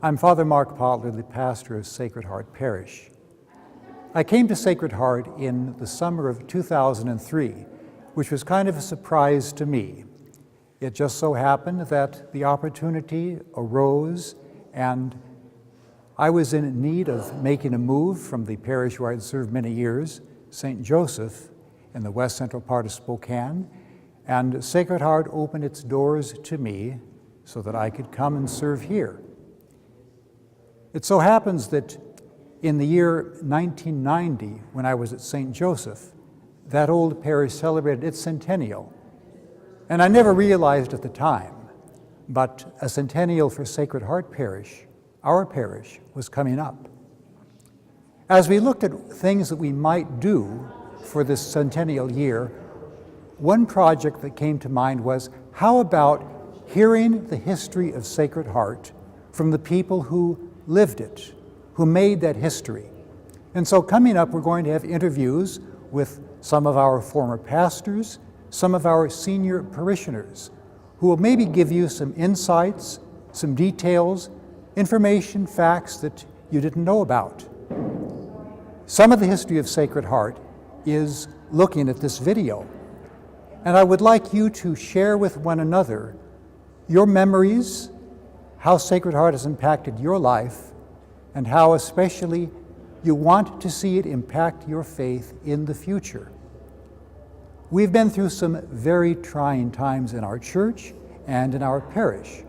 I'm Father Mark Potler, the pastor of Sacred Heart Parish. I came to Sacred Heart in the summer of 2003, which was kind of a surprise to me. It just so happened that the opportunity arose and I was in need of making a move from the parish where I'd served many years, St. Joseph, in the west central part of Spokane, and Sacred Heart opened its doors to me so that I could come and serve here. It so happens that in the year 1990, when I was at St. Joseph, that old parish celebrated its centennial. And I never realized at the time, but a centennial for Sacred Heart Parish, our parish, was coming up. As we looked at things that we might do for this centennial year, one project that came to mind was, how about hearing the history of Sacred Heart from the people who lived it, who made that history? And so coming up, we're going to have interviews with some of our former pastors, some of our senior parishioners, who will maybe give you some insights, some details, information, facts that you didn't know about. Some of the history of Sacred Heart is looking at this video. And I would like you to share with one another your memories, how Sacred Heart has impacted your life, and how especially you want to see it impact your faith in the future. We've been through some very trying times in our church and in our parish.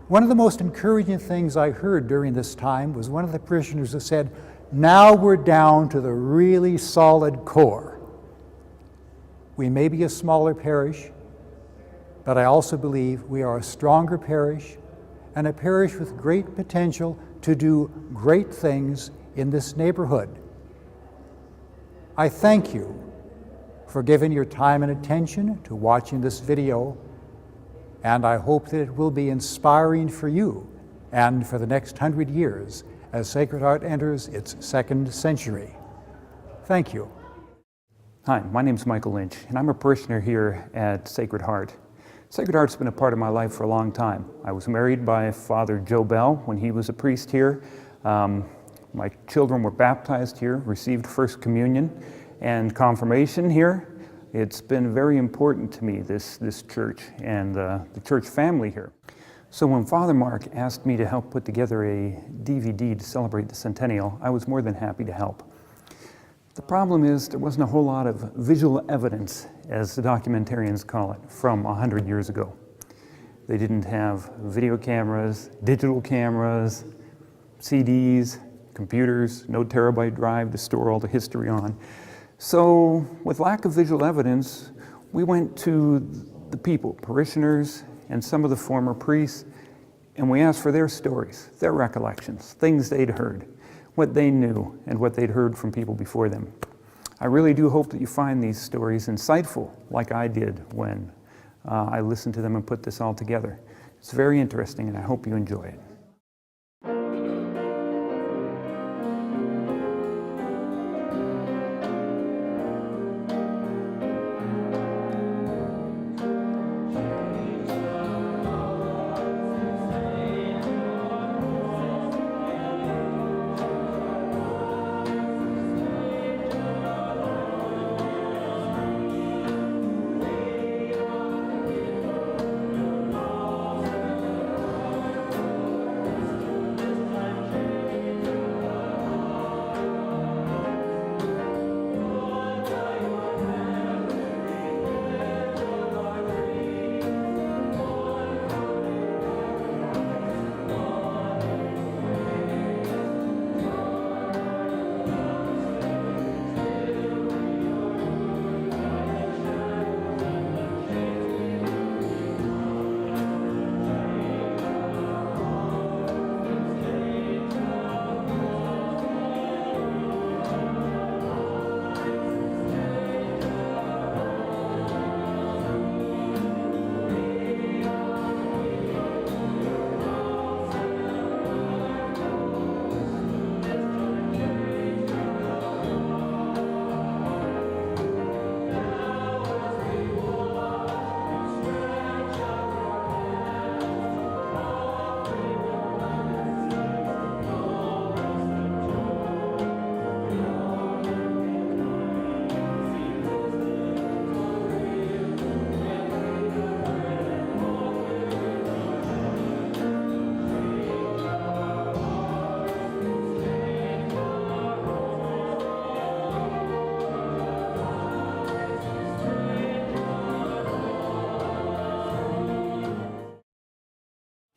One of the most encouraging things I heard during this time was one of the parishioners who said, "Now we're down to the really solid core." We may be a smaller parish, but I also believe we are a stronger parish and a parish with great potential to do great things in this neighborhood. I thank you for giving your time and attention to watching this video, and I hope that it will be inspiring for you and for the next 100 years as Sacred Heart enters its second century. Thank you. Hi, my name's Michael Lynch, and I'm a parishioner here at Sacred Heart. Sacred Heart's been a part of my life for a long time. I was married by Father Joe Bell when he was a priest here. My children were baptized here, received First Communion and confirmation here. It's been very important to me, this church and the church family here. So when Father Mark asked me to help put together a DVD to celebrate the centennial, I was more than happy to help. The problem is there wasn't a whole lot of visual evidence, as the documentarians call it, from 100 years ago. They didn't have video cameras, digital cameras, CDs, computers, no terabyte drive to store all the history on. So with lack of visual evidence, we went to the people, parishioners, and some of the former priests, and we asked for their stories, their recollections, things they'd heard, what they knew, and what they'd heard from people before them. I really do hope that you find these stories insightful, like I did when I listened to them and put this all together. It's very interesting, and I hope you enjoy it.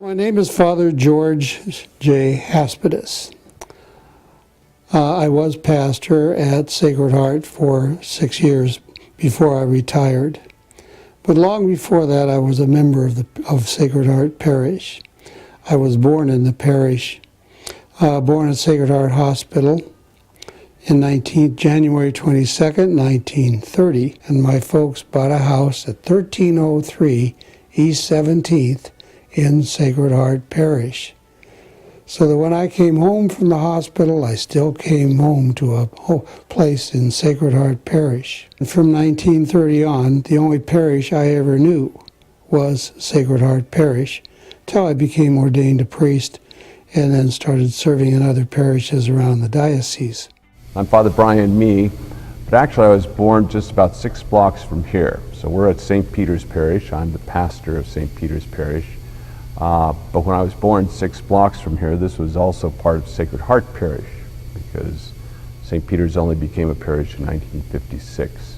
My name is Father George J. Haspidus. I was pastor at Sacred Heart for 6 years before I retired. But long before that, I was a member of Sacred Heart Parish. I was born in the parish, born at Sacred Heart Hospital in January 22nd, 1930, and my folks bought a house at 1303 East 17th in Sacred Heart Parish. So that when I came home from the hospital, I still came home to a place in Sacred Heart Parish. And from 1930 on, the only parish I ever knew was Sacred Heart Parish, till I became ordained a priest and then started serving in other parishes around the diocese. I'm Father Brian Mee, but actually I was born just about 6 blocks from here. So we're at St. Peter's Parish. I'm the pastor of St. Peter's Parish. But when I was born 6 blocks from here, this was also part of Sacred Heart Parish, because St. Peter's only became a parish in 1956.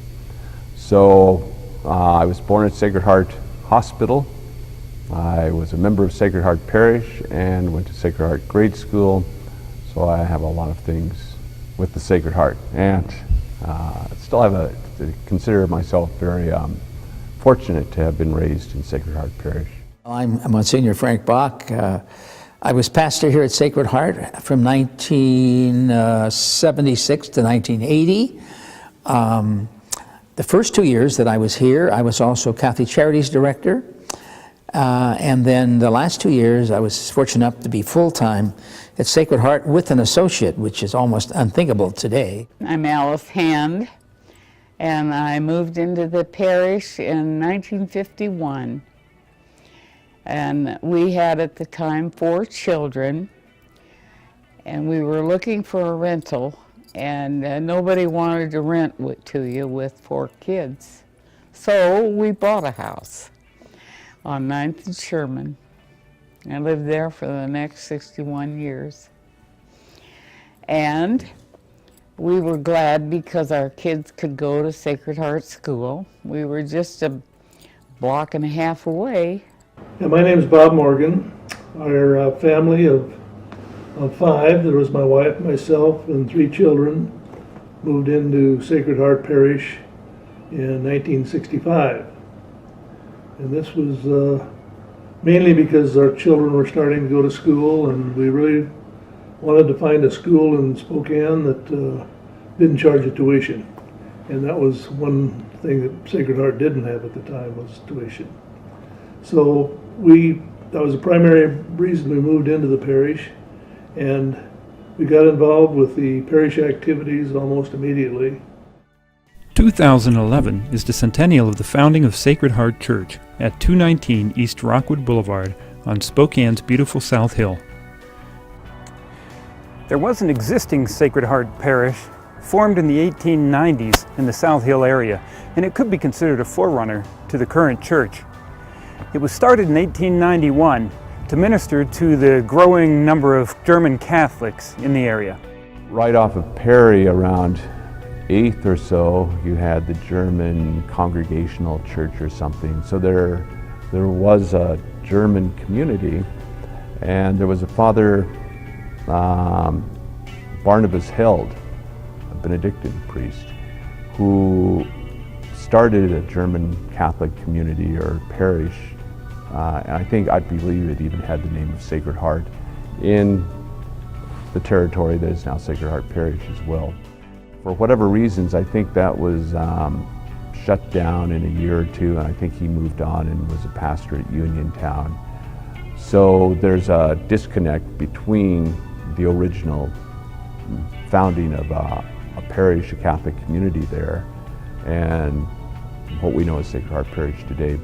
So I was born at Sacred Heart Hospital. I was a member of Sacred Heart Parish and went to Sacred Heart grade school. So I have a lot of things with the Sacred Heart, and still have consider myself very fortunate to have been raised in Sacred Heart Parish. I'm Monsignor Frank Bach. I was pastor here at Sacred Heart from 1976 to 1980. The first 2 years that I was here, I was also Catholic Charities Director. And then the last 2 years, I was fortunate enough to be full-time at Sacred Heart with an associate, which is almost unthinkable today. I'm Alice Hand, and I moved into the parish in 1951. And we had at the time 4 children, and we were looking for a rental, and nobody wanted to rent to you with 4 kids. So we bought a house on 9th and Sherman. I lived there for the next 61 years. And we were glad because our kids could go to Sacred Heart School. We were just a block and a half away. Yeah, my name is Bob Morgan. Our family of 5, there was my wife, myself, and 3 children, moved into Sacred Heart Parish in 1965. And this was mainly because our children were starting to go to school, and we really wanted to find a school in Spokane that didn't charge a tuition. And that was one thing that Sacred Heart didn't have at the time, was tuition. So that was the primary reason we moved into the parish, and we got involved with the parish activities almost immediately. 2011 is the centennial of the founding of Sacred Heart Church at 219 East Rockwood Boulevard on Spokane's beautiful South Hill. There was an existing Sacred Heart Parish formed in the 1890s in the South Hill area, and it could be considered a forerunner to the current church. It was started in 1891 to minister to the growing number of German Catholics in the area. Right off of Perry, around 8th or so, you had the German Congregational Church or something. So there was a German community, and there was a Father Barnabas Held, a Benedictine priest, who started a German Catholic community or parish, and I believe it even had the name of Sacred Heart in the territory that is now Sacred Heart Parish as well. For whatever reasons, I think that was shut down in a year or 2, and I think he moved on and was a pastor at Uniontown. So there's a disconnect between the original founding of a parish, a Catholic community there, and what we know as Sacred Heart Parish today.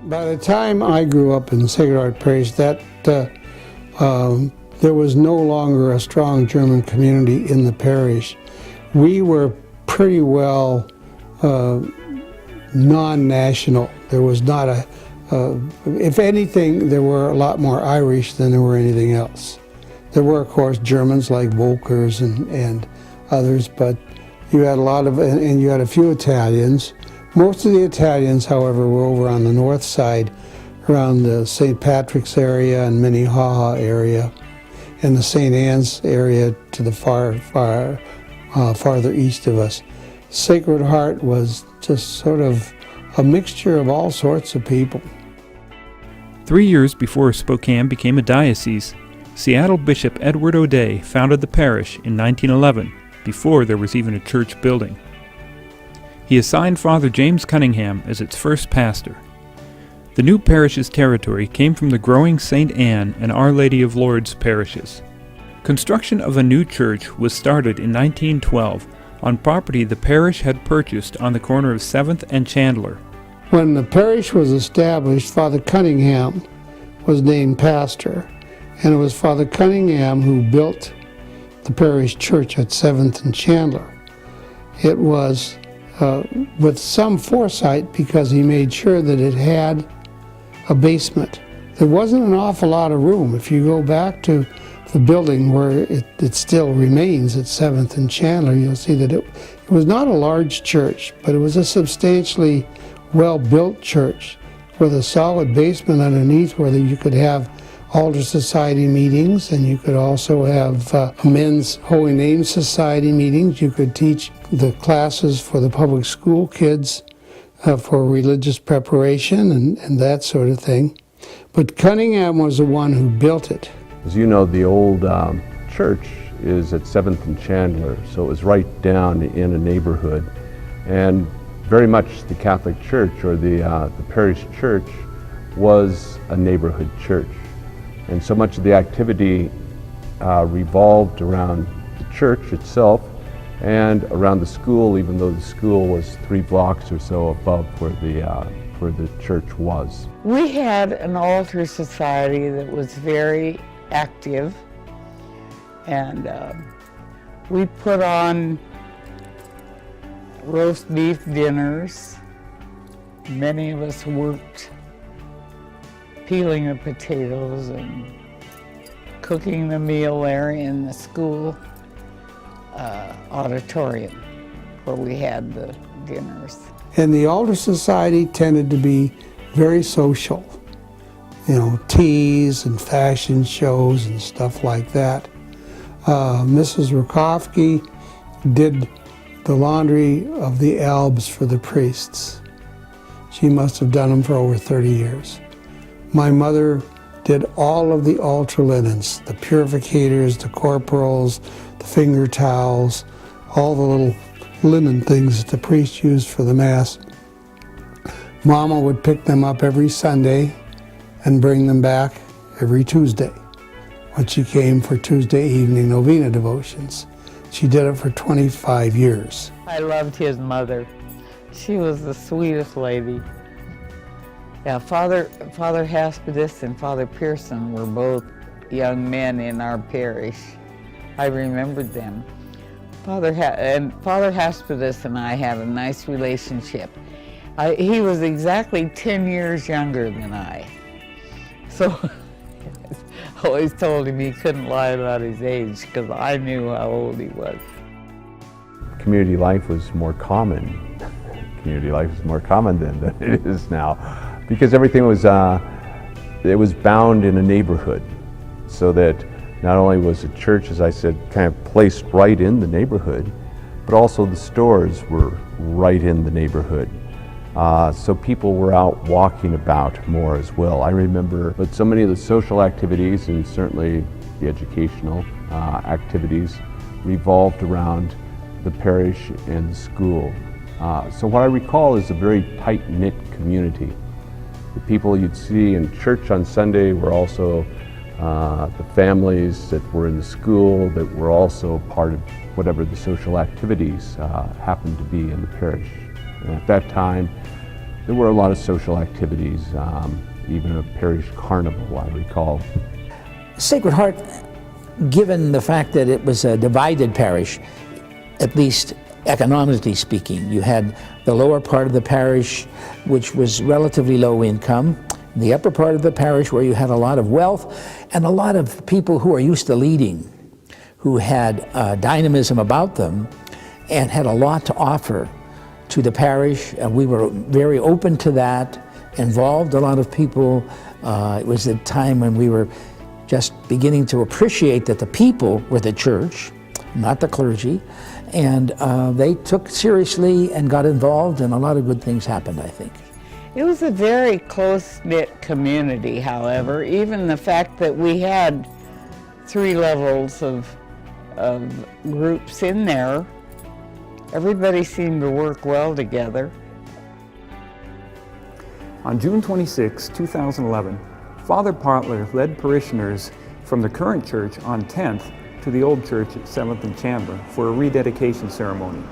By the time I grew up in Sacred Heart Parish, there was no longer a strong German community in the parish. We were pretty well non-national. There was not if anything, there were a lot more Irish than there were anything else. There were, of course, Germans like Volkers and others, but you had a lot of, and you had a few Italians. Most of the Italians, however, were over on the north side, around the St. Patrick's area and Minnehaha area, and the St. Anne's area to the farther east of us. Sacred Heart was just sort of a mixture of all sorts of people. 3 years before Spokane became a diocese, Seattle Bishop Edward O'Day founded the parish in 1911, before there was even a church building. He assigned Father James Cunningham as its first pastor. The new parish's territory came from the growing St. Anne and Our Lady of Lourdes parishes. Construction of a new church was started in 1912 on property the parish had purchased on the corner of 7th and Chandler. When the parish was established, Father Cunningham was named pastor, and it was Father Cunningham who built the parish church at 7th and Chandler. It was with some foresight because he made sure that it had a basement. There wasn't an awful lot of room. If you go back to the building where it still remains at 7th and Chandler, you'll see that it was not a large church, but it was a substantially well-built church with a solid basement underneath where you could have Altar Society meetings, and you could also have men's Holy Name Society meetings. You could teach the classes for the public school kids for religious preparation and that sort of thing. But Cunningham was the one who built it. As you know, the old church is at 7th and Chandler, so it was right down in a neighborhood. And very much the Catholic Church, or the parish church, was a neighborhood church. And so much of the activity revolved around the church itself and around the school, even though the school was 3 blocks or so above where the church was. We had an altar society that was very active, and we put on roast beef dinners. Many of us worked peeling the potatoes and cooking the meal there in the school auditorium where we had the dinners. And the Altar Society tended to be very social. You know, teas and fashion shows and stuff like that. Mrs. Rakofsky did the laundry of the albs for the priests. She must have done them for over 30 years. My mother did all of the altar linens, the purificators, the corporals, the finger towels, all the little linen things that the priest used for the Mass. Mama would pick them up every Sunday and bring them back every Tuesday when she came for Tuesday evening novena devotions. She did it for 25 years. I loved his mother. She was the sweetest lady. Yeah, Father Haspidus and Father Pearson were both young men in our parish. I remembered them. Father Haspidus and I had a nice relationship. He was exactly 10 years younger than I. So I always told him he couldn't lie about his age because I knew how old he was. Community life was more common. Community life is more common then than it is now, because everything was it was bound in a neighborhood, so that not only was the church, as I said, kind of placed right in the neighborhood, but also the stores were right in the neighborhood. So people were out walking about more as well. I remember, but so many of the social activities and certainly the educational activities revolved around the parish and the school. So what I recall is a very tight-knit community. The people you'd see in church on Sunday were also the families that were in the school that were also part of whatever the social activities happened to be in the parish. And at that time, there were a lot of social activities, even a parish carnival, I recall. Sacred Heart, given the fact that it was a divided parish, at least economically speaking, you had the lower part of the parish, which was relatively low income, the upper part of the parish where you had a lot of wealth and a lot of people who are used to leading, who had dynamism about them and had a lot to offer to the parish. And we were very open to that, involved a lot of people. It was a time when we were just beginning to appreciate that the people were the church, not the clergy, and they took seriously and got involved, and a lot of good things happened, I think. It was a very close-knit community, however. Even the fact that we had 3 levels of groups in there, everybody seemed to work well together. On June 26, 2011, Father Potler led parishioners from the current church on 10th to the old church at 7th and Chandler for a rededication ceremony.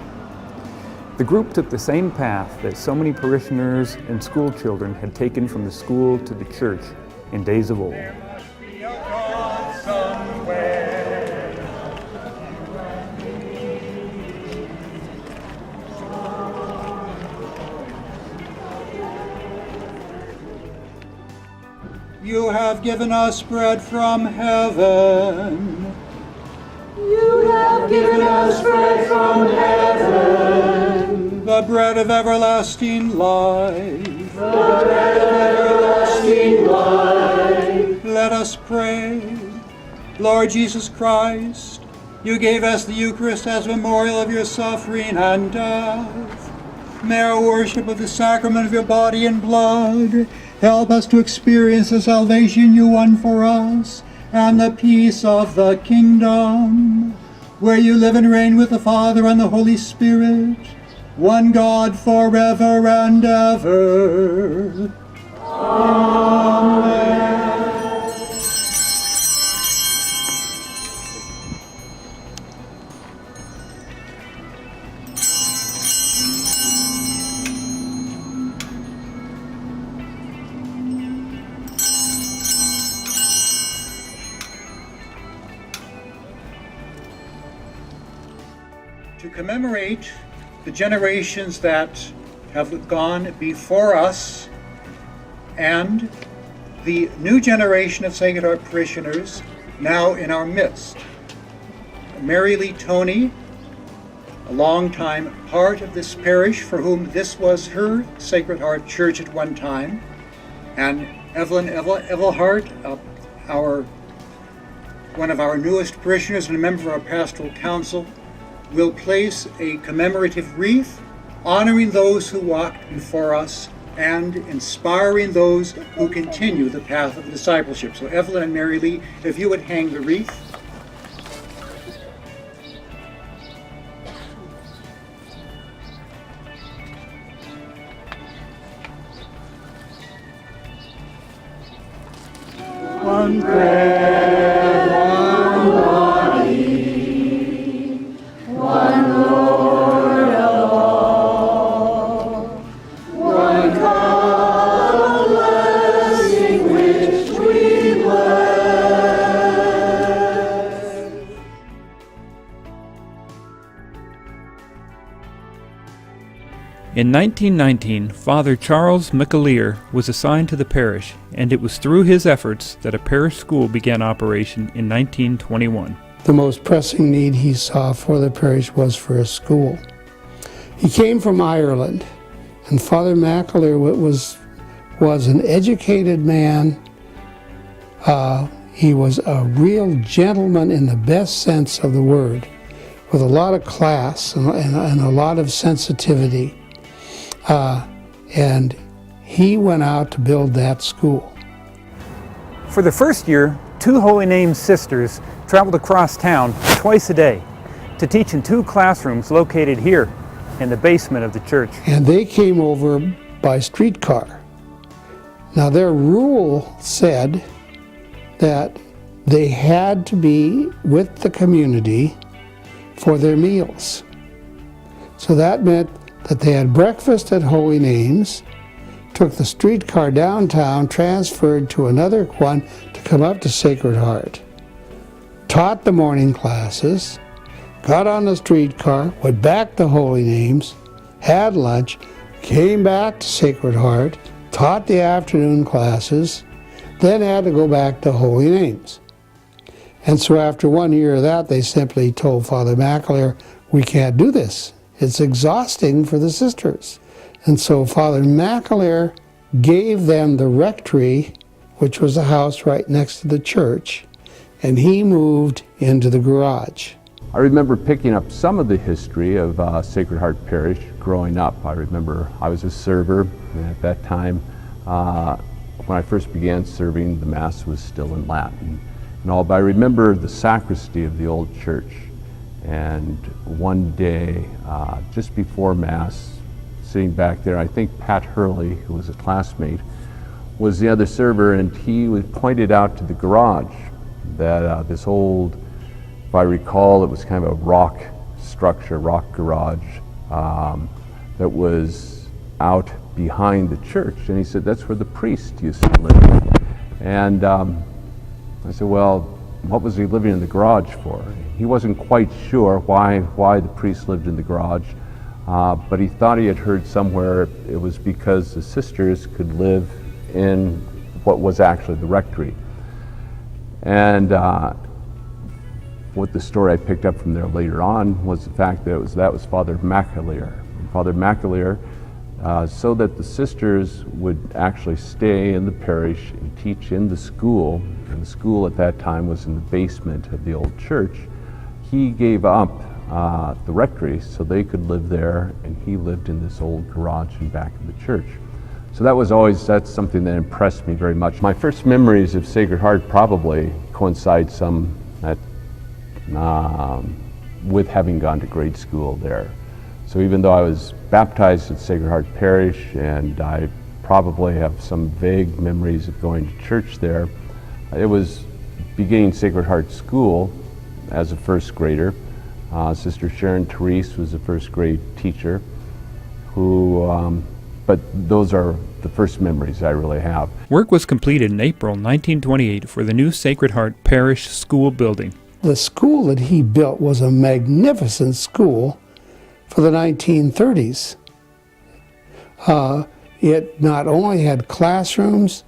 The group took the same path that so many parishioners and school children had taken from the school to the church in days of old. You have given us bread from heaven. You have given us bread from heaven. The bread of everlasting life. The bread of everlasting life. Let us pray. Lord Jesus Christ, you gave us the Eucharist as a memorial of your suffering and death. May our worship of the sacrament of your body and blood help us to experience the salvation you won for us and the peace of the kingdom, where you live and reign with the Father and the Holy Spirit, one God forever and ever. Amen. To commemorate the generations that have gone before us and the new generation of Sacred Heart parishioners now in our midst. Mary Lee Toney, a longtime part of this parish for whom this was her Sacred Heart Church at one time, and Evelyn Evelhart, one of our newest parishioners and a member of our pastoral council, will place a commemorative wreath honoring those who walked before us and inspiring those who continue the path of discipleship. So Evelyn and Mary Lee, if you would hang the wreath. One bread, one body, one Lord of all, one cup of blessing which we bless. In 1919, Father Charles McAleer was assigned to the parish, and it was through his efforts that a parish school began operation in 1921. The most pressing need he saw for the parish was for a school. He came from Ireland, and Father McAleer was an educated man. He was a real gentleman in the best sense of the word, with a lot of class and a lot of sensitivity. And he went out to build that school. For the first year, 2 Holy Name sisters traveled across town twice a day to teach in 2 classrooms located here in the basement of the church. And they came over by streetcar. Now their rule said that they had to be with the community for their meals. So that meant that they had breakfast at Holy Names, took the streetcar downtown, transferred to another one to come up to Sacred Heart, taught the morning classes, got on the streetcar, went back to Holy Names, had lunch, came back to Sacred Heart, taught the afternoon classes, then had to go back to Holy Names. And so after 1 year of that, they simply told Father McAleer, we can't do this. It's exhausting for the sisters. And so Father McAleer gave them the rectory, which was a house right next to the church, and he moved into the garage. I remember picking up some of the history of Sacred Heart Parish growing up. I remember I was a server, and at that time, when I first began serving, the Mass was still in Latin and all, but I remember the sacristy of the old church. And one day, just before Mass, sitting back there, I think Pat Hurley, who was a classmate, was the other server, and he pointed out to the garage that this old, if I recall, it was kind of a rock structure, rock garage, that was out behind the church. And he said, that's where the priest used to live. And I said, well, what was he living in the garage for? He wasn't quite sure why the priest lived in the garage, but he thought he had heard somewhere it was because the sisters could live in what was actually the rectory. And what the story I picked up from there later on was the fact that that was Father McAleer. Father McAleer, so that the sisters would actually stay in the parish and teach in the school, and the school at that time was in the basement of the old church. He gave up the rectory so they could live there, and he lived in this old garage in back of the church. So that's something that impressed me very much. My first memories of Sacred Heart probably coincide some with having gone to grade school there. So even though I was baptized at Sacred Heart Parish, and I probably have some vague memories of going to church there, it was beginning Sacred Heart School as a first grader. Sister Sharon Therese was the first grade teacher, but those are the first memories I really have. Work was completed in April 1928 for the new Sacred Heart Parish School building. The school that he built was a magnificent school for the 1930s. It not only had classrooms,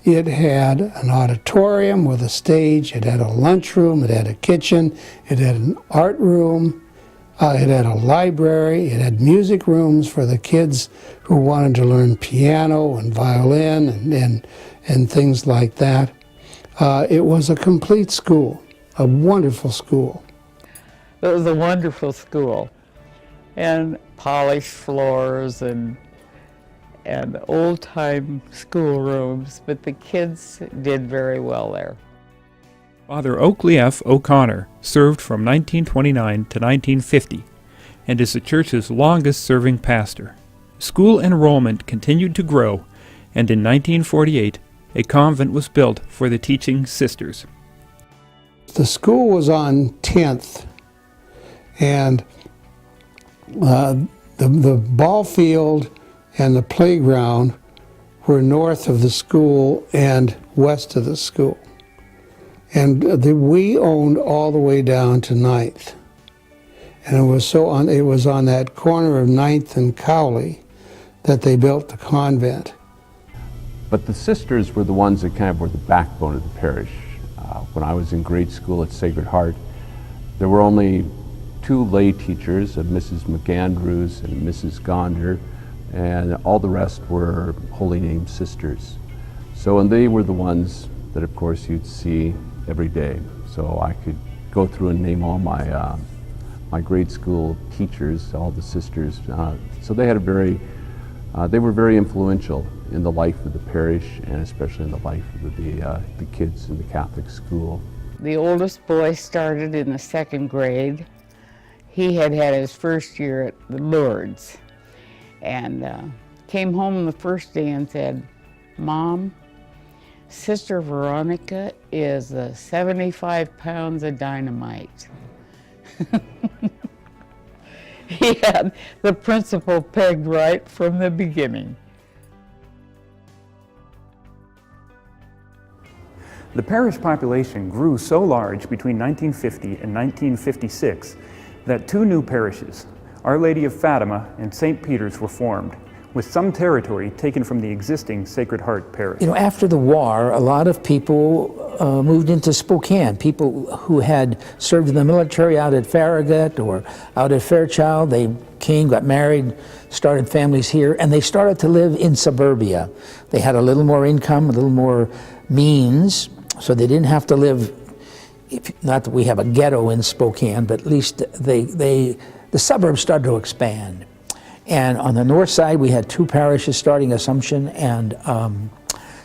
it had an auditorium with a stage, it had a lunchroom, it had a kitchen, it had an art room, it had a library, it had music rooms for the kids who wanted to learn piano and violin and things like that. It was a complete school, a wonderful school. It was a wonderful school, and polished floors and old-time schoolrooms, but the kids did very well there. Father Oakley F. O'Connor served from 1929 to 1950 and is the church's longest-serving pastor. School enrollment continued to grow, and in 1948, a convent was built for the teaching sisters. The school was on 10th, and the ball field and the playground were north of the school and west of the school. And we owned all the way down to 9th. And it was on that corner of 9th and Cowley that they built the convent. But the sisters were the ones that kind of were the backbone of the parish. When I was in grade school at Sacred Heart, there were only 2 lay teachers, Mrs. McAndrews and Mrs. Gonder, and all the rest were Holy Name sisters. And they were the ones that, of course, you'd see every day. So I could go through and name all my my grade school teachers, all the sisters. So they had they were very influential in the life of the parish, and especially in the life of the kids in the Catholic school. The oldest boy started in the 2nd grade. He had his first year at the Lourdes, and came home the first day and said, "Mom, Sister Veronica is 75 pounds of dynamite." He had the principle pegged right from the beginning. The parish population grew so large between 1950 and 1956 that 2 new parishes, Our Lady of Fatima and St. Peter's, were formed, with some territory taken from the existing Sacred Heart Parish. You know, after the war, a lot of people moved into Spokane. People who had served in the military out at Farragut or out at Fairchild, they came, got married, started families here, and they started to live in suburbia. They had a little more income, a little more means, so they didn't have to live, not that we have a ghetto in Spokane, but at least the suburbs started to expand. And on the north side, we had two parishes starting, Assumption and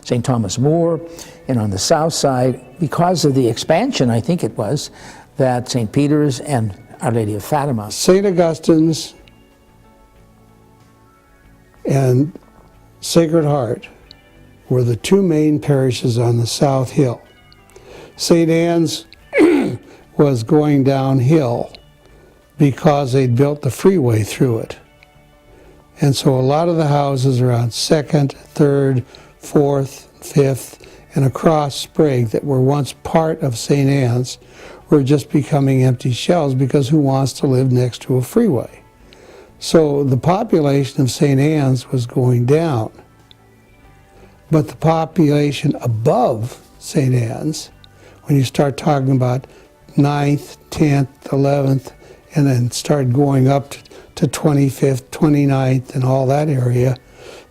St. Thomas More. And on the south side, because of the expansion, I think it was, that St. Peter's and Our Lady of Fatima. St. Augustine's and Sacred Heart were the two main parishes on the South Hill. St. Anne's was going downhill because they'd built the freeway through it. And so a lot of the houses around 2nd, 3rd, 4th, 5th, and across Sprague that were once part of St. Anne's were just becoming empty shells because who wants to live next to a freeway? So the population of St. Anne's was going down. But the population above St. Anne's, when you start talking about 9th, 10th, 11th, and then start going up to 25th, 29th, and all that area,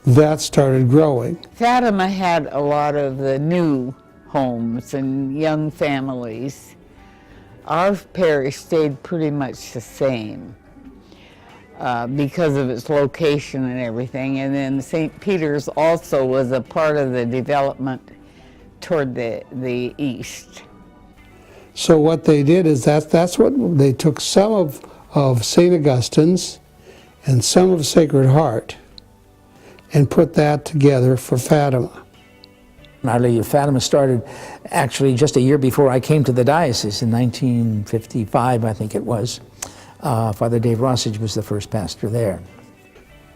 that started growing. Fatima had a lot of the new homes and young families. Our parish stayed pretty much the same because of its location and everything. And then St. Peter's also was a part of the development toward the east. So what they did is that's what they took some of St. Augustine's and some of Sacred Heart and put that together for Fatima. Our Lady of Fatima started actually just a year before I came to the diocese in 1955, I think it was. Father Dave Rossage was the first pastor there.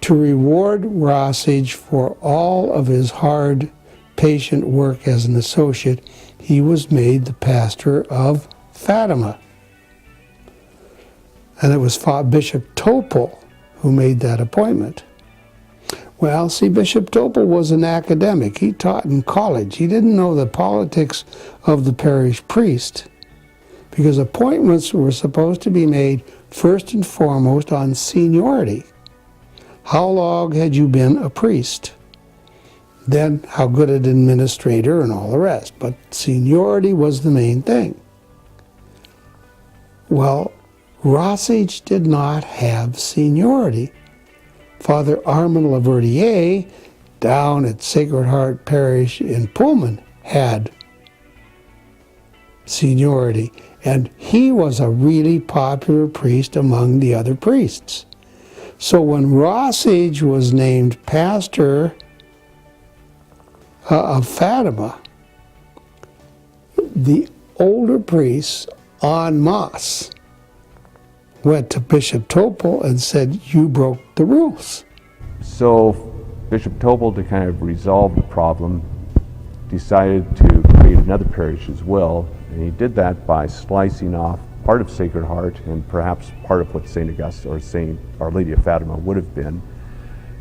To reward Rossage for all of his hard, patient work as an associate, he was made the pastor of Fatima. And it was Bishop Topol who made that appointment. Well, see, Bishop Topol was an academic. He taught in college. He didn't know the politics of the parish priest because appointments were supposed to be made first and foremost on seniority. How long had you been a priest? Then how good an administrator and all the rest. But seniority was the main thing. Well, Rossage did not have seniority. Father Armand Laverdier down at Sacred Heart Parish in Pullman had seniority, and he was a really popular priest among the other priests. So when Rossage was named pastor of Fatima, the older priests en masse went to Bishop Topol and said, you broke the rules. So Bishop Topol, to kind of resolve the problem, decided to create another parish as well, and he did that by slicing off part of Sacred Heart and perhaps part of what St. Augustine or St. Our Lady of Fatima would have been,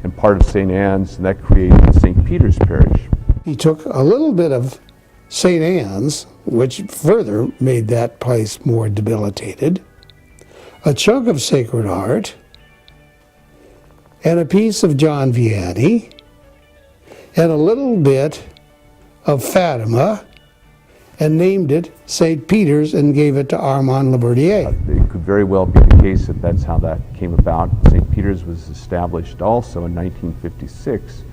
and part of St. Anne's, and that created St. Peter's Parish. He took a little bit of St. Anne's, which further made that place more debilitated, a chunk of Sacred Heart, and a piece of John Vianney, and a little bit of Fatima, and named it St. Peter's and gave it to Armand Laverdier. It could very well be the case that that's how that came about. St. Peter's was established also in 1956,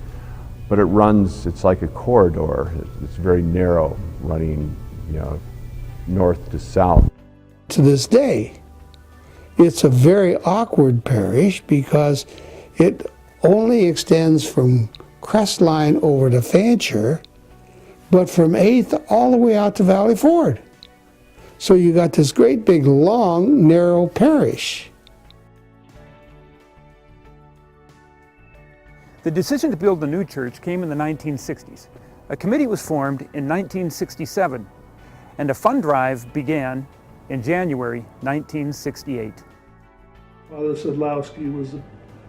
but it runs, it's like a corridor. It's very narrow, running, north to south. To this day, it's a very awkward parish because it only extends from Crestline over to Fancher, but from 8th all the way out to Valley Ford. So you got this great big long narrow parish. The decision to build the new church came in the 1960s. A committee was formed in 1967, and a fund drive began in January 1968. Father Sadlowski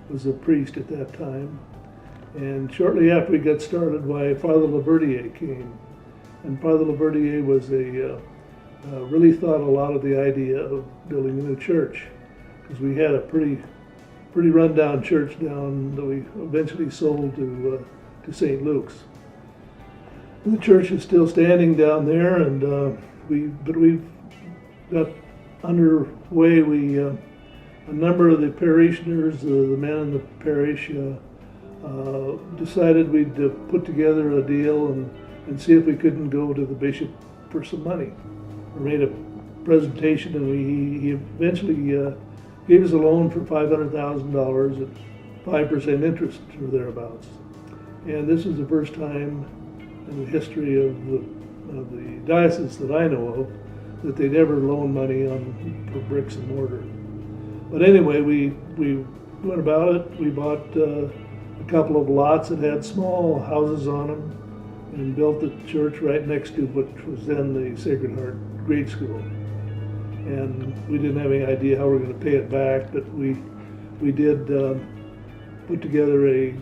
was a priest at that time, And shortly after we got started, why Father Laverdier came. And Father Laverdier was really thought a lot of the idea of building a new church, because we had a pretty rundown church down that we eventually sold to St. Luke's. The church is still standing down there, and we've got underway. A number of the parishioners, the men in the parish, decided we'd put together a deal and see if we couldn't go to the bishop for some money. We made a presentation, and he eventually gave us a loan for $500,000 at 5% interest or thereabouts. And this is the first time in the history of the diocese that I know of that they'd ever loan money for bricks and mortar. But anyway, we went about it. We bought a couple of lots that had small houses on them and built the church right next to what was then the Sacred Heart grade school. And we didn't have any idea how we were going to pay it back, but we did put together a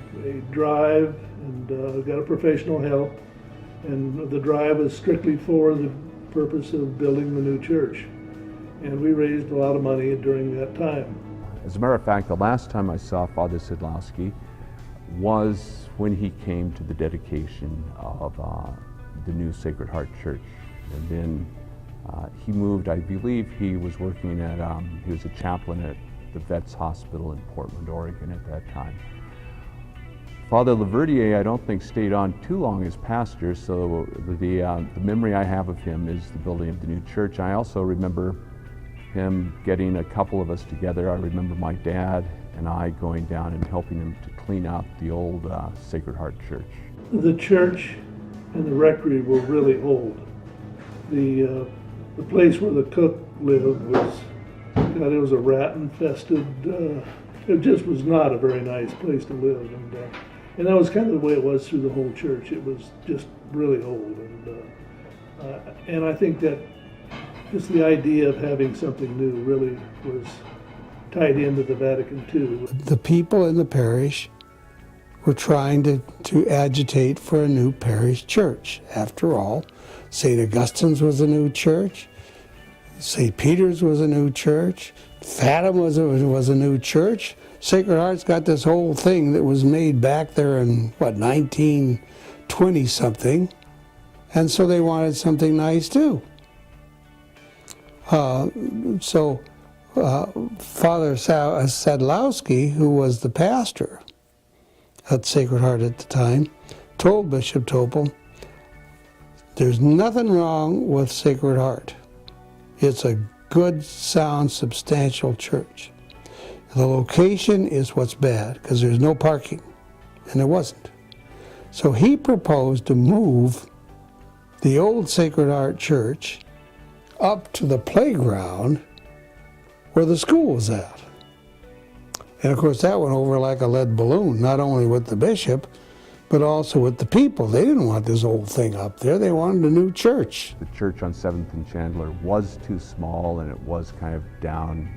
drive and got a professional help. And the drive was strictly for the purpose of building the new church. And we raised a lot of money during that time. As a matter of fact, the last time I saw Father Sidlowski was when he came to the dedication of the new Sacred Heart Church. And then he moved, I believe he was working at, he was a chaplain at the Vets Hospital in Portland, Oregon at that time. Father Laverdier, I don't think stayed on too long as pastor, so the memory I have of him is the building of the new church. I also remember him getting a couple of us together. I remember my dad and I going down and helping him to clean out the old Sacred Heart Church. The church and the rectory were really old. The place where the cook lived was, God, it was a rat-infested, it just was not a very nice place to live. And that was kind of the way it was through the whole church. It was just really old. And I think that just the idea of having something new really was tied into the Vatican II. The people in the parish were trying to agitate for a new parish church. After all, St. Augustine's was a new church, St. Peter's was a new church, Fatima was a new church. Sacred Heart's got this whole thing that was made back there in, 1920 something, and so they wanted something nice too. So Father Sadlowski, who was the pastor at Sacred Heart at the time, told Bishop Topel, there's nothing wrong with Sacred Heart. It's a good, sound, substantial church. The location is what's bad, because there's no parking, and there wasn't. So he proposed to move the old Sacred Heart Church up to the playground where the school was at. And of course that went over like a lead balloon, not only with the bishop, but also with the people. They didn't want this old thing up there. They wanted a new church. The church on 7th and Chandler was too small, and it was kind of down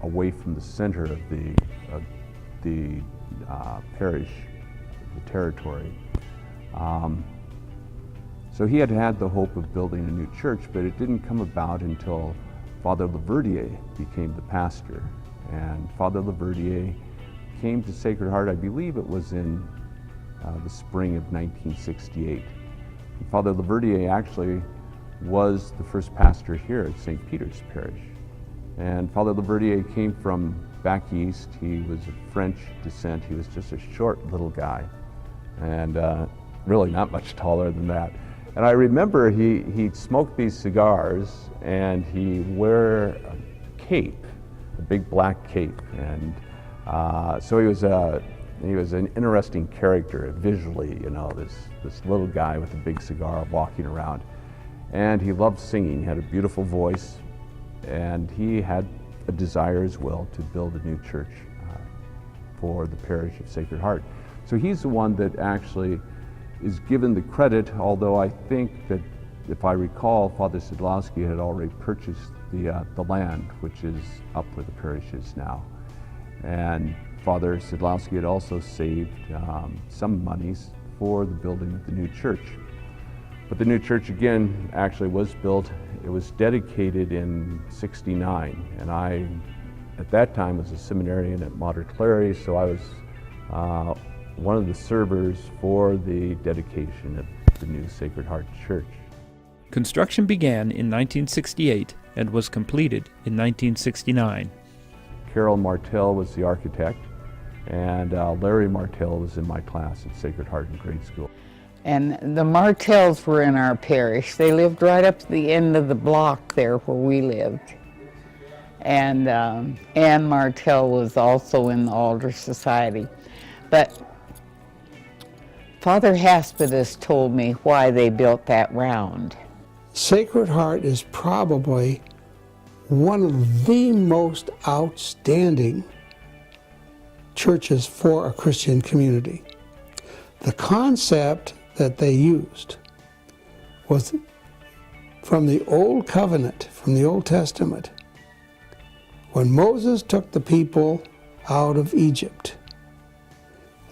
away from the center of the parish, the territory. So he had had the hope of building a new church, but it didn't come about until Father Laverdier became the pastor. And Father Laverdier came to Sacred Heart, I believe it was in the spring of 1968. And Father Laverdier actually was the first pastor here at St. Peter's Parish. And Father Laverdier came from back east. He was of French descent. He was just a short little guy, and really not much taller than that. And I remember he smoked these cigars, and he wore a cape, a big black cape, and so he was an interesting character visually, you know, this little guy with a big cigar walking around. And he loved singing. He had a beautiful voice, and he had a desire as well to build a new church for the parish of Sacred Heart. So he's the one that actually is given the credit, although I think that, if I recall, Father Sidlowski had already purchased the land, which is up where the parish is now. And Father Sidlowski had also saved some monies for the building of the new church. But the new church, again, actually was built, it was dedicated in '69, and I, at that time, was a seminarian at Mater Clary, so I was one of the servers for the dedication of the new Sacred Heart Church. Construction began in 1968 and was completed in 1969. Carol Martell was the architect, and Larry Martell was in my class at Sacred Heart in grade school. And the Martells were in our parish. They lived right up to the end of the block there where we lived. And Ann Martell was also in the Alder Society. But Father Haspidus told me why they built that round. Sacred Heart is probably one of the most outstanding churches for a Christian community. The concept that they used was from the Old Covenant, from the Old Testament. When Moses took the people out of Egypt,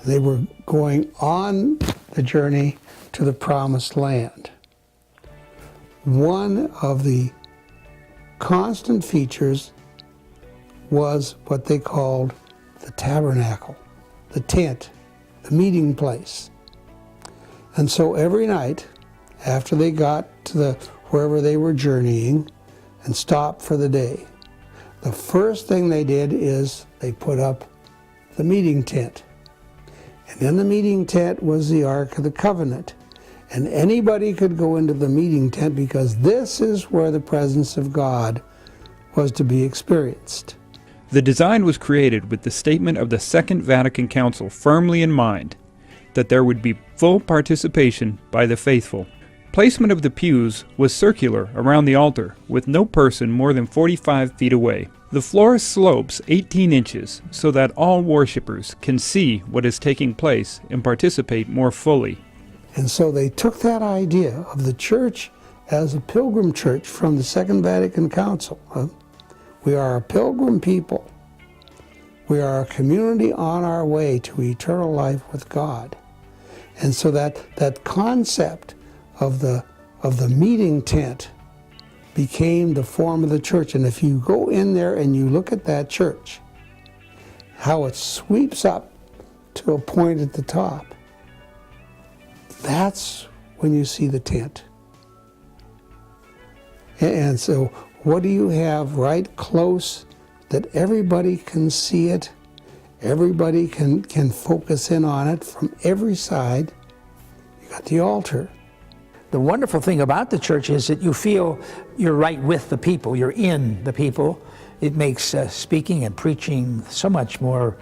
they were going on the journey to the Promised Land. One of the constant features was what they called the tabernacle, the tent, the meeting place. And so every night, after they got to wherever they were journeying and stopped for the day, the first thing they did is they put up the meeting tent. And in the meeting tent was the Ark of the Covenant. And anybody could go into the meeting tent because this is where the presence of God was to be experienced. The design was created with the statement of the Second Vatican Council firmly in mind, that there would be full participation by the faithful. Placement of the pews was circular around the altar, with no person more than 45 feet away. The floor slopes 18 inches so that all worshipers can see what is taking place and participate more fully. And so they took that idea of the church as a pilgrim church from the Second Vatican Council. We are a pilgrim people. We are a community on our way to eternal life with God. And so that concept of the meeting tent became the form of the church. And if you go in there and you look at that church, how it sweeps up to a point at the top, that's when you see the tent. And so what do you have right close that everybody can see it, everybody can focus in on it from every side? You got the altar. The wonderful thing about the church is that you feel you're right with the people, you're in the people. It makes speaking and preaching so much more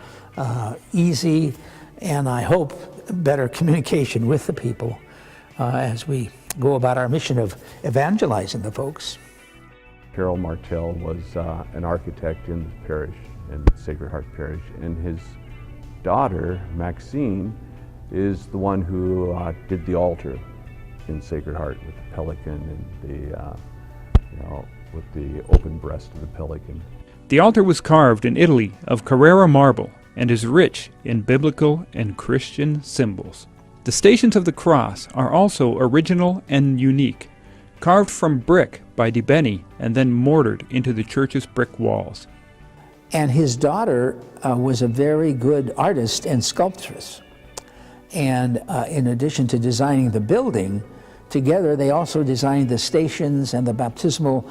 easy, and I hope better communication with the people as we go about our mission of evangelizing the folks. Carol Martell was an architect in the parish, in Sacred Heart Parish, and his daughter, Maxine, is the one who did the altar in Sacred Heart with the pelican and with the open breast of the pelican. The altar was carved in Italy of Carrara marble and is rich in biblical and Christian symbols. The Stations of the Cross are also original and unique, carved from brick by Di Beni and then mortared into the church's brick walls. And his daughter was a very good artist and sculptress. And in addition to designing the building, together they also designed the stations and the baptismal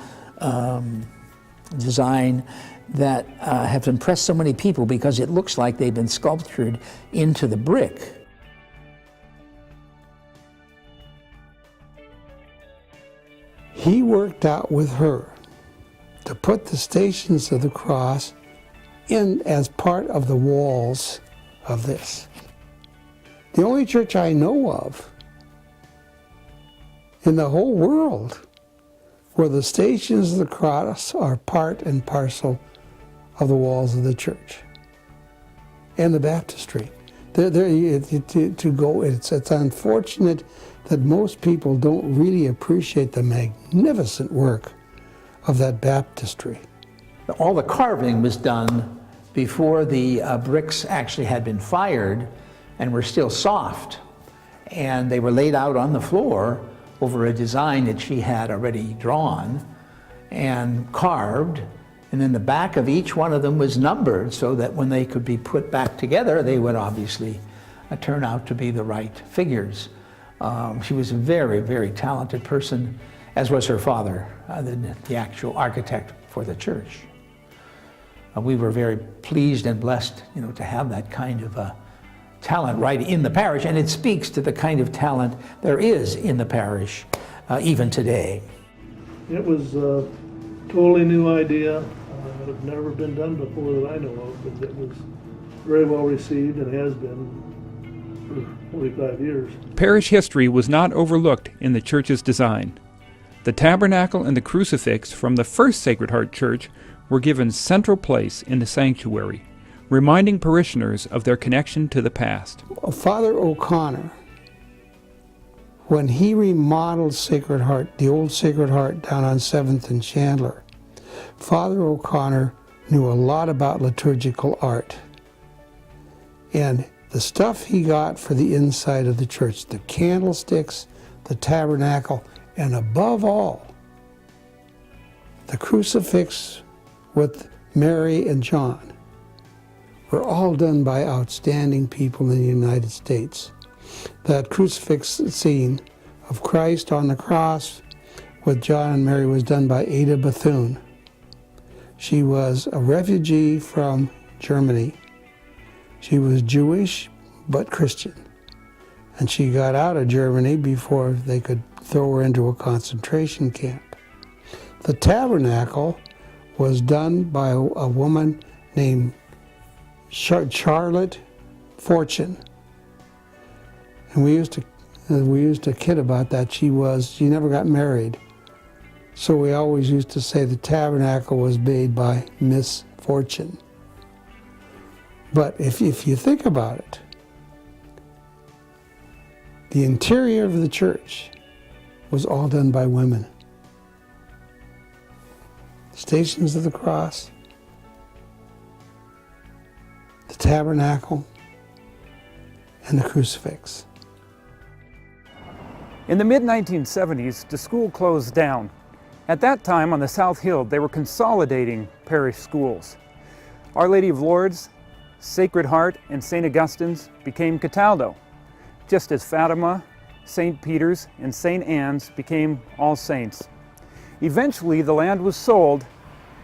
design that have impressed so many people because it looks like they've been sculptured into the brick. He worked out with her to put the Stations of the Cross in as part of the walls of this. The only church I know of in the whole world where the Stations of the Cross are part and parcel of the walls of the church and the baptistry. It's unfortunate that most people don't really appreciate the magnificent work of that baptistry. All the carving was done before the bricks actually had been fired and were still soft. And they were laid out on the floor over a design that she had already drawn and carved. And then the back of each one of them was numbered so that when they could be put back together, they would obviously turn out to be the right figures. She was a very, very talented person, as was her father, the actual architect for the church. We were very pleased and blessed, to have that kind of talent right in the parish, and it speaks to the kind of talent there is in the parish even today. It was a totally new idea. It had never been done before that I know of, but it was very well received and has been for 45 years. Parish history was not overlooked in the church's design. The tabernacle and the crucifix from the first Sacred Heart Church were given central place in the sanctuary, reminding parishioners of their connection to the past. Father O'Connor, when he remodeled Sacred Heart, the old Sacred Heart down on 7th and Chandler, Father O'Connor knew a lot about liturgical art. And the stuff he got for the inside of the church, the candlesticks, the tabernacle, and above all, the crucifix with Mary and John, were all done by outstanding people in the United States. That crucifix scene of Christ on the cross with John and Mary was done by Ada Bethune. She was a refugee from Germany. She was Jewish but Christian. And she got out of Germany before they could throw her into a concentration camp. The tabernacle was done by a woman named Charlotte Fortune. And we used to kid about that. She never got married. So we always used to say the tabernacle was made by Miss Fortune. But if you think about it, the interior of the church was all done by women. Stations of the Cross, the tabernacle, and the crucifix. In the mid-1970s, the school closed down. At that time, on the South Hill, they were consolidating parish schools. Our Lady of Lourdes, Sacred Heart, and St. Augustine's became Cataldo, just as Fatima, St. Peter's, and St. Anne's became All Saints. Eventually, the land was sold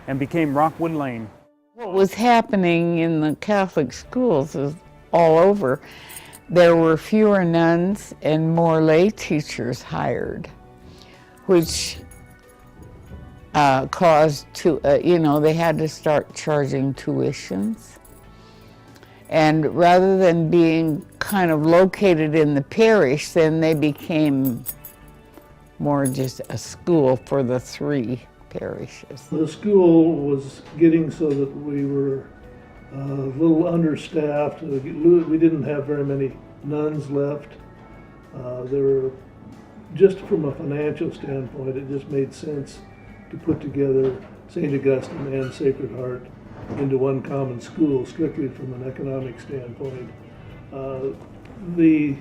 and became Rockwood Lane. What was happening in the Catholic schools is all over. There were fewer nuns and more lay teachers hired, which caused they had to start charging tuitions. And rather than being kind of located in the parish, then they became more just a school for the 3 parishes. The school was getting so that we were a little understaffed. We didn't have very many nuns left. There were, just from a financial standpoint, it just made sense to put together St. Augustine and Sacred Heart into one common school, strictly from an economic standpoint. The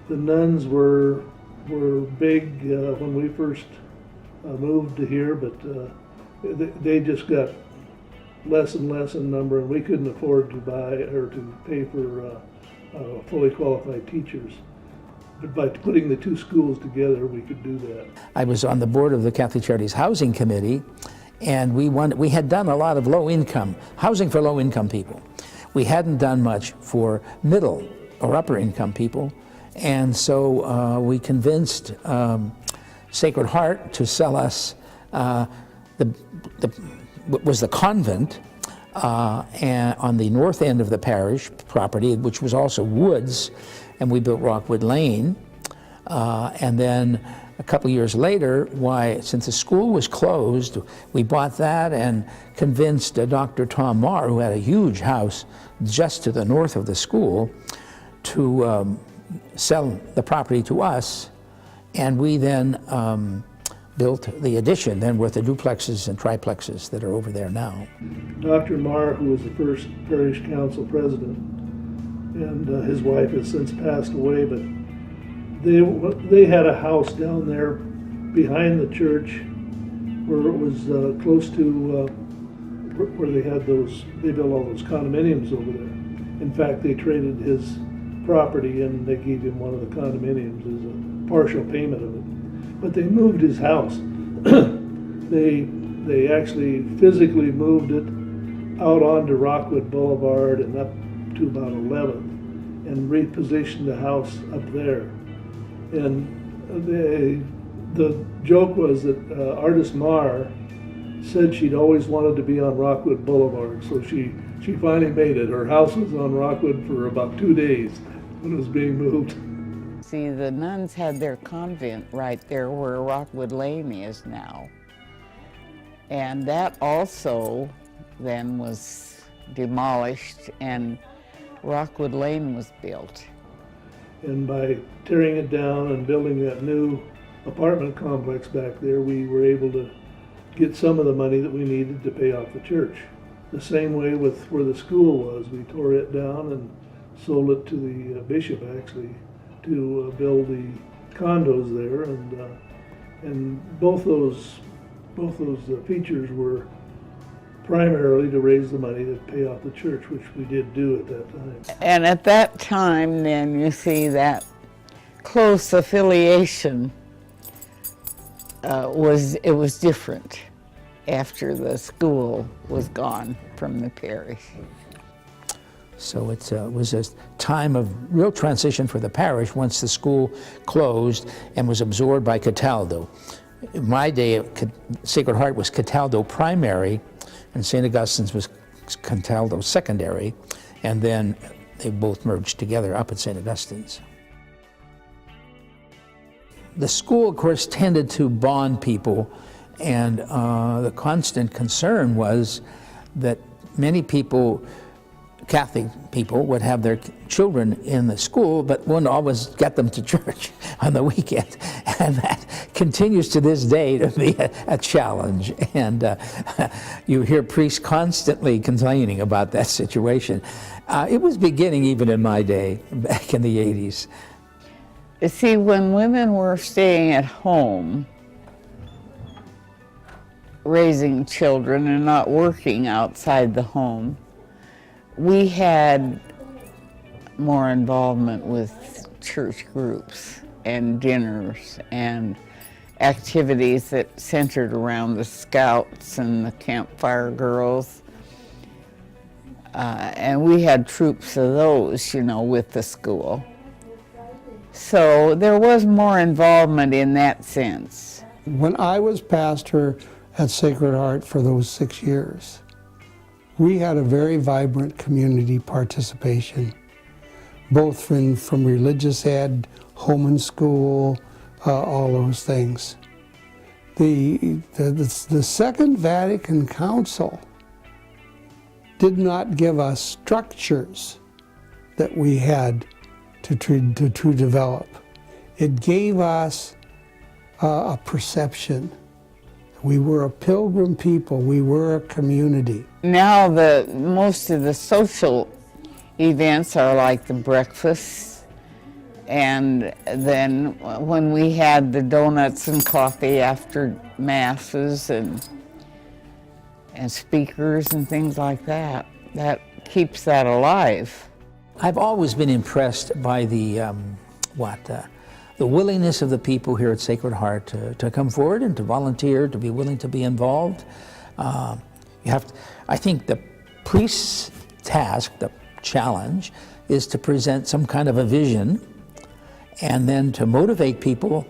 nuns were big when we first moved to here, but they just got less and less in number, and we couldn't afford to buy or to pay for fully qualified teachers. But by putting the 2 schools together, we could do that. I was on the board of the Catholic Charities Housing Committee, and we had done a lot of housing for low-income people. We hadn't done much for middle or upper-income people, and so we convinced Sacred Heart to sell us the convent and on the north end of the parish property, which was also woods, and we built Rockwood Lane. And then a couple years later, since the school was closed, we bought that and convinced Dr. Tom Marr, who had a huge house just to the north of the school, to sell the property to us. And we then built the addition then with the duplexes and triplexes that are over there now. Dr. Marr, who was the first parish council president, and his wife has since passed away, but they had a house down there behind the church where it was close to where they built all those condominiums over there. In fact, they traded his property and they gave him one of the condominiums as a partial payment of it. But they moved his house. They actually physically moved it out onto Rockwood Boulevard and up to about 11th and repositioned the house up there. And the joke was that Artist Marr said she'd always wanted to be on Rockwood Boulevard, so she finally made it. Her house was on Rockwood for about 2 days when it was being moved. See, the nuns had their convent right there where Rockwood Lane is now. And that also then was demolished and Rockwood Lane was built. And by tearing it down and building that new apartment complex back there, we were able to get some of the money that we needed to pay off the church. The same way with where the school was. We tore it down and sold it to the bishop, actually, to build the condos there, and both those features were primarily to raise the money to pay off the church, which we did do at that time. And at that time, then, you see that close affiliation was different after the school was gone from the parish. So it was a time of real transition for the parish once the school closed and was absorbed by Cataldo. In my day, Sacred Heart was Cataldo primary, and St. Augustine's was Cataldo secondary, and then they both merged together up at St. Augustine's. The school, of course, tended to bond people, and the constant concern was that many people, Catholic people, would have their children in the school, but wouldn't always get them to church on the weekend. And that continues to this day to be a challenge. And you hear priests constantly complaining about that situation. It was beginning even in my day, back in the 80s. You see, when women were staying at home, raising children and not working outside the home, we had more involvement with church groups and dinners and activities that centered around the Scouts and the Campfire Girls. And we had troops of those, you know, with the school. So there was more involvement in that sense. When I was pastor at Sacred Heart for those 6 years, we had a very vibrant community participation, both from religious ed, home and school, all those things. The Second Vatican Council did not give us structures that we had to develop. It gave us a perception. We were a pilgrim people. We were a community. Now most of the social events are like the breakfasts, and then when we had the donuts and coffee after masses and speakers and things like that, that keeps that alive. I've always been impressed by the willingness of the people here at Sacred Heart to come forward and to volunteer, to be willing to be involved. I think the priest's task, the challenge, is to present some kind of a vision and then to motivate people,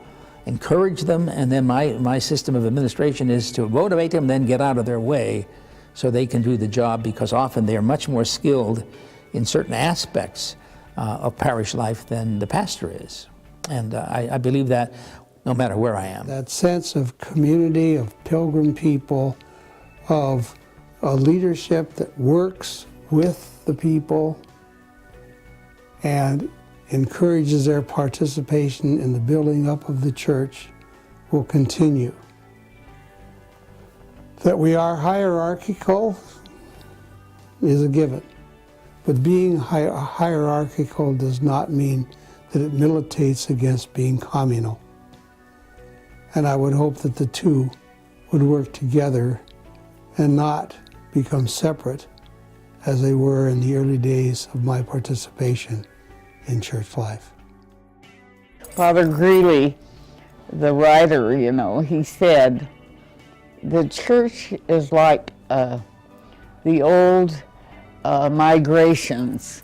encourage them, and then my system of administration is to motivate them, then get out of their way so they can do the job, because often they are much more skilled in certain aspects of parish life than the pastor is. And I believe that no matter where I am. That sense of community, of pilgrim people, of a leadership that works with the people and encourages their participation in the building up of the church will continue. That we are hierarchical is a given. But being hierarchical does not mean that it militates against being communal. And I would hope that the two would work together and not become separate as they were in the early days of my participation in church life. Father Greeley, the writer, he said, the church is like the old migrations,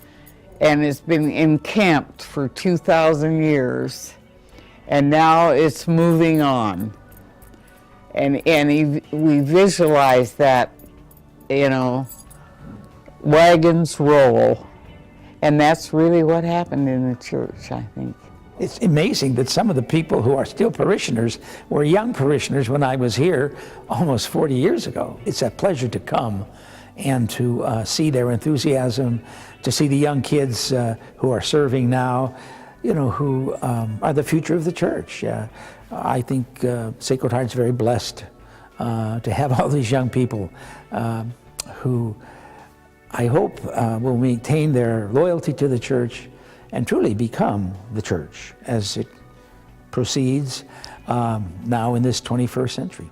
and it's been encamped for 2,000 years, and now it's moving on. And we visualize that, wagons roll, and that's really what happened in the church, I think. It's amazing that some of the people who are still parishioners were young parishioners when I was here almost 40 years ago. It's a pleasure to come and to see their enthusiasm, to see the young kids who are serving now, who are the future of the church. I think Sacred Heart's very blessed to have all these young people who I hope will maintain their loyalty to the church and truly become the church as it proceeds now in this 21st century.